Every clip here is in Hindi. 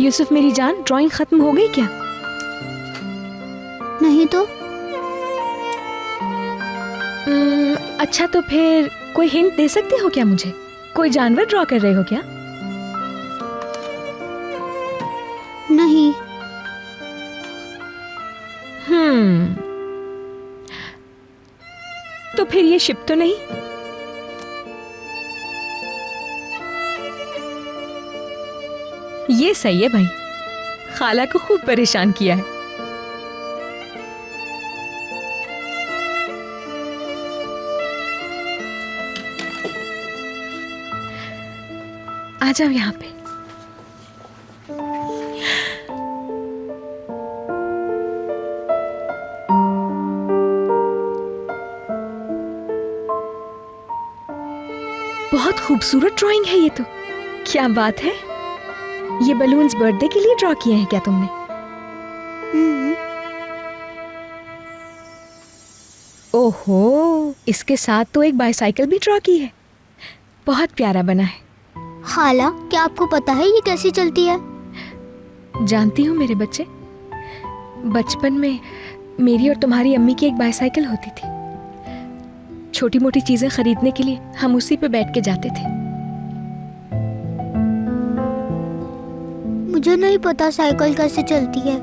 यूसुफ मेरी जान, ड्राइंग खत्म हो गई क्या? नहीं तो। अच्छा तो फिर कोई हिंट दे सकते हो क्या मुझे? कोई जानवर ड्रॉ कर रहे हो क्या? नहीं। तो फिर ये शिप तो नहीं? ये सही है भाई, खाला को खूब परेशान किया है। आ जाओ यहाँ पे। बहुत खूबसूरत ड्राइंग है ये तो। क्या बात है, ये बलून्स बर्थडे के लिए ड्रॉ किए हैं क्या तुमने? ओहो, इसके साथ तो एक बाइसाइकिल भी ड्रॉ की है। बहुत प्यारा बना है। खाला, क्या आपको पता है ये कैसी चलती है? जानती हूँ मेरे बच्चे, बचपन में मेरी और तुम्हारी अम्मी की एक बाइसाइकिल होती थी। छोटी मोटी चीजें खरीदने के लिए हम उसी पे बैठ के जाते थे। मुझे नहीं पता साइकिल कैसे चलती है।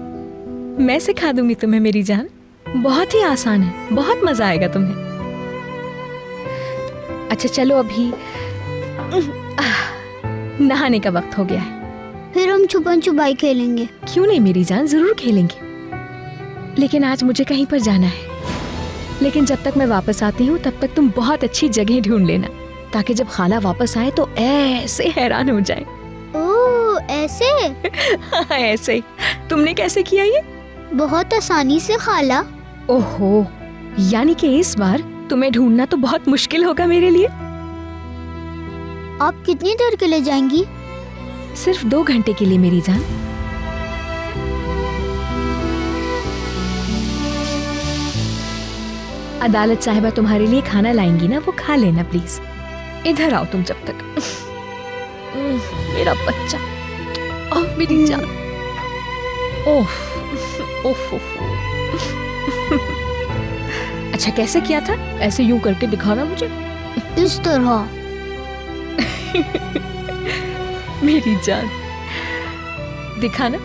मैं सिखा दूंगी तुम्हें मेरी जान, बहुत ही आसान है, बहुत मजा आएगा तुम्हें। अच्छा चलो, अभी नहाने का वक्त हो गया है। फिर हम छुपन छुपाई खेलेंगे। क्यों नहीं मेरी जान, जरूर खेलेंगे। लेकिन आज मुझे कहीं पर जाना है। लेकिन जब तक मैं वापस आती हूँ तब तक तुम बहुत अच्छी जगह ढूंढ लेना, ताकि जब खाला वापस आए तो ऐसे हैरान हो जाए। ओह, ऐसे? हाँ, ऐसे ही। तुमने कैसे किया ये? बहुत आसानी से खाला। ओहो, यानी कि इस बार तुम्हें ढूंढना तो बहुत मुश्किल होगा मेरे लिए। आप कितनी देर के लिए जाएंगी? सिर्फ 2 घंटे के लिए मेरी जान। अदालत साहिबा तुम्हारे लिए खाना लाएंगी ना, वो खा लेना प्लीज। इधर आओ तुम जब तक। मेरा बच्चा, ओह मेरी जान, ओह ओह अच्छा कैसे किया था? ऐसे यूं करके दिखाना मुझे। इस तरह। मेरी जान, दिखाना।